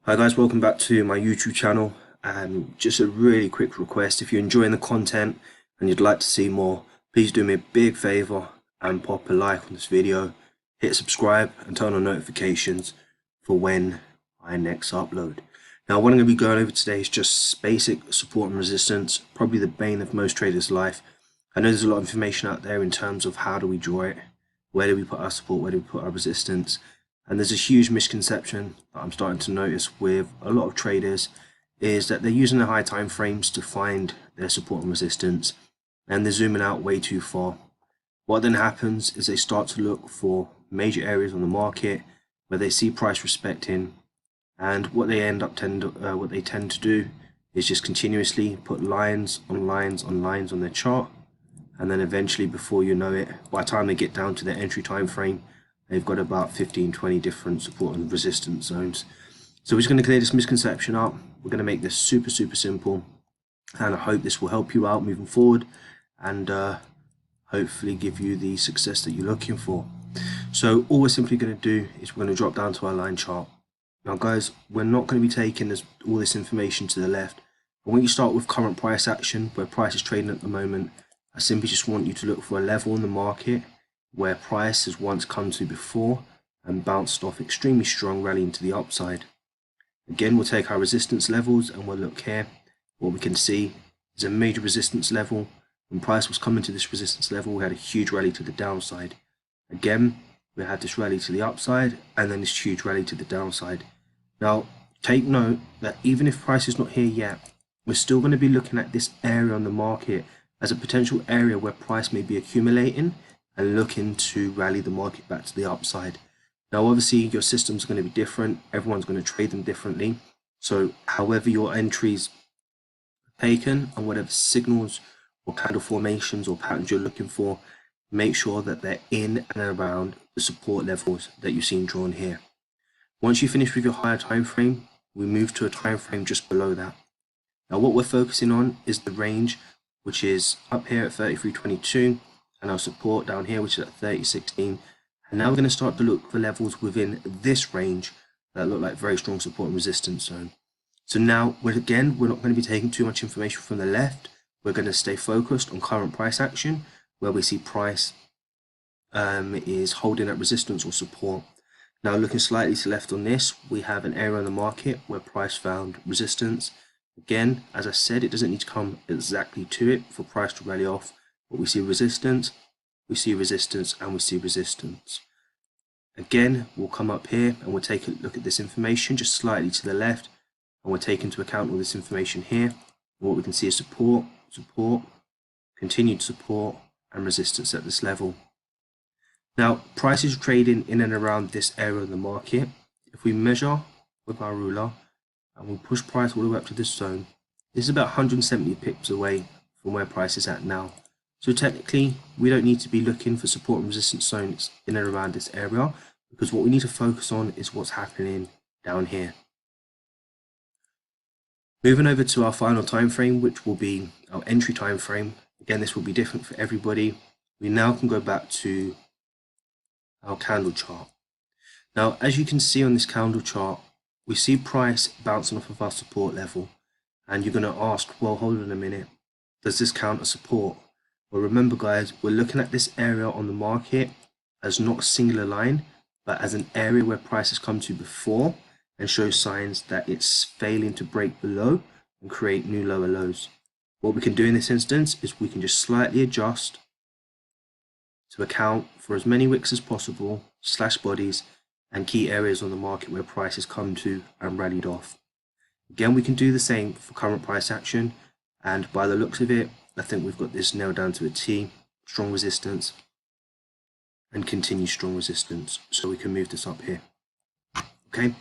Hi guys, welcome back to my YouTube channel. Just a really quick request: if you're enjoying the content and you'd like to see more, please do me a big favor and pop a like on this video, hit subscribe and turn on notifications for when I next upload. Now what I'm going to be going over today is just basic support and resistance, probably the bane of most traders' life. I know there's a lot of information out there in terms of how do we draw it, where do we put our support, where do we put our resistance. And there's a huge misconception that I'm starting to notice with a lot of traders, is that they're using the high time frames to find their support and resistance, and they're zooming out way too far. What then happens is they start to look for major areas on the market where they see price respecting, and what they tend to do is just continuously put lines on lines on lines on their chart, and then eventually, before you know it, by the time they get down to their entry time frame, they've got about 15-20 different support and resistance zones. So we're just going to clear this misconception up. We're going to make this super simple, and I hope this will help you out moving forward and hopefully give you the success that you're looking for. So all we're simply going to do is we're going to drop down to our line chart. Now guys, we're not going to be taking all this information to the left. I want you to start with current price action, where price is trading at the moment. I simply just want you to look for a level in the market where price has once come to before and bounced off extremely strong, rallying to the upside. Again, we'll take our resistance levels and we'll look here. What we can see is a major resistance level. When price was coming to this resistance level, we had a huge rally to the downside. Again, we had this rally to the upside and then this huge rally to the downside. Now, take note that even if price is not here yet, we're still going to be looking at this area on the market as a potential area where price may be accumulating and looking to rally the market back to the upside. Now obviously your systems are going to be different, everyone's going to trade them differently, so however your entries are taken and whatever signals or candle formations or patterns you're looking for, make sure that they're in and around the support levels that you've seen drawn here. Once you finish with your higher time frame, we move to a time frame just below that. Now what we're focusing on is the range, which is up here at 33.22, and our support down here, which is at 30.16. And now we're going to start to look for levels within this range that look like very strong support and resistance zone. So now we're not going to be taking too much information from the left. We're going to stay focused on current price action, where we see price is holding at resistance or support. Now looking slightly to left on this, we have an area on the market where price found resistance. Again, as I said, it doesn't need to come exactly to it for price to rally off. But we see resistance, we see resistance, and we see resistance. Again, we'll come up here and we'll take a look at this information just slightly to the left, and we'll take into account all this information here. And what we can see is support, support, continued support, and resistance at this level. Now, price is trading in and around this area of the market. If we measure with our ruler and we push price all the way up to this zone, this is about 170 pips away from where price is at now. So technically, we don't need to be looking for support and resistance zones in and around this area, because what we need to focus on is what's happening down here. Moving over to our final time frame, which will be our entry time frame. Again, this will be different for everybody. We now can go back to our candle chart. Now, as you can see on this candle chart, we see price bouncing off of our support level. And you're going to ask, well, hold on a minute, does this count as support? Well, remember guys, we're looking at this area on the market as not a singular line, but as an area where price has come to before and shows signs that it's failing to break below and create new lower lows. What we can do in this instance is we can just slightly adjust to account for as many wicks as possible, slash bodies, and key areas on the market where price has come to and rallied off. Again, we can do the same for current price action, and by the looks of it, I think we've got this nailed down to a T. Strong resistance and continued strong resistance, so we can move this up here. Okay,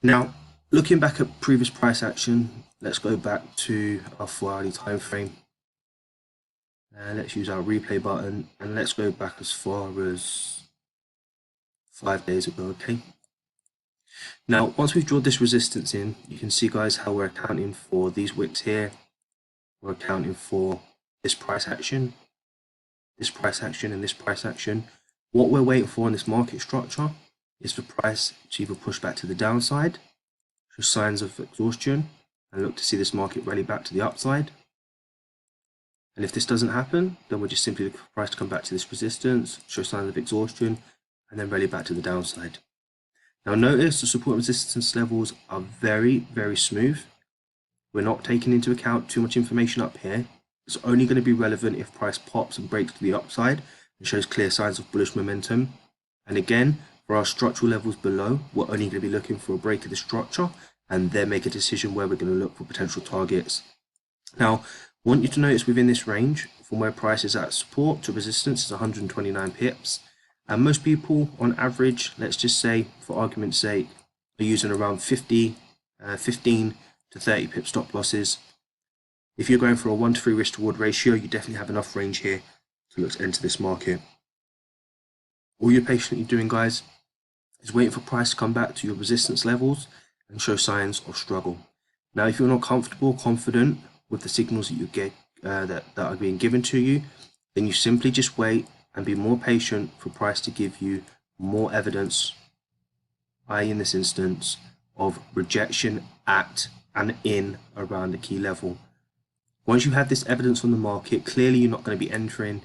now looking back at previous price action, let's go back to our 4-hourly time frame. Let's use our replay button and let's go back as far as 5 days ago. Okay, now once we've drawn this resistance in, you can see guys how we're accounting for these wicks here. We're accounting for this price action, this price action, and this price action. What we're waiting for in this market structure is for price to either push back to the downside, show signs of exhaustion, and look to see this market rally back to the upside. And if this doesn't happen, then we're just simply looking for price to come back to this resistance, show signs of exhaustion, and then rally back to the downside. Now notice the support and resistance levels are very, very smooth. We're not taking into account too much information up here. It's only going to be relevant if price pops and breaks to the upside and shows clear signs of bullish momentum. And again, for our structural levels below, we're only going to be looking for a break of the structure and then make a decision where we're going to look for potential targets. Now, I want you to notice within this range, from where price is at support to resistance is 129 pips. And most people on average, let's just say for argument's sake, are using around 15 to 30 pip stop losses. If you're going for a 1 to 3 risk to reward ratio, you definitely have enough range here to look to enter this market. All you're patiently doing, guys, is waiting for price to come back to your resistance levels and show signs of struggle. Now, if you're not comfortable, confident with the signals that you get that are being given to you, then you simply just wait and be more patient for price to give you more evidence, i.e. in this instance, of rejection at and in around the key level. Once you have this evidence on the market, clearly you're not going to be entering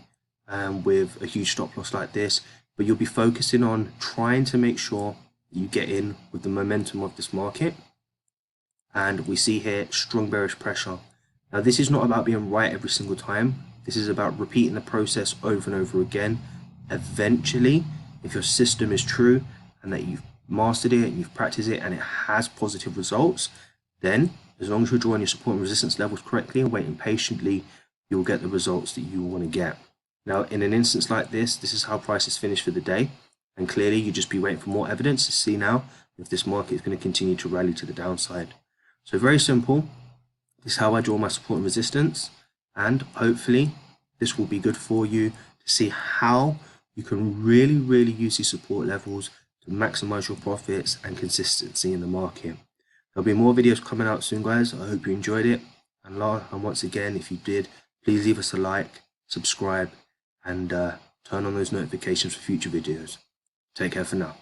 with a huge stop loss like this, but you'll be focusing on trying to make sure you get in with the momentum of this market. And we see here strong bearish pressure. Now, this is not about being right every single time. This is about repeating the process over and over again. Eventually, if your system is true and that you've mastered it and you've practiced it and it has positive results, then as long as you're drawing your support and resistance levels correctly and waiting patiently, you'll get the results that you want to get. Now, in an instance like this, this is how price is finished for the day. And clearly, you just be waiting for more evidence to see now if this market is going to continue to rally to the downside. So very simple. This is how I draw my support and resistance. And hopefully, this will be good for you to see how you can really, really use these support levels to maximize your profits and consistency in the market. There'll be more videos coming out soon, guys. I hope you enjoyed it. And once again, if you did, please leave us a like, subscribe, and turn on those notifications for future videos. Take care for now.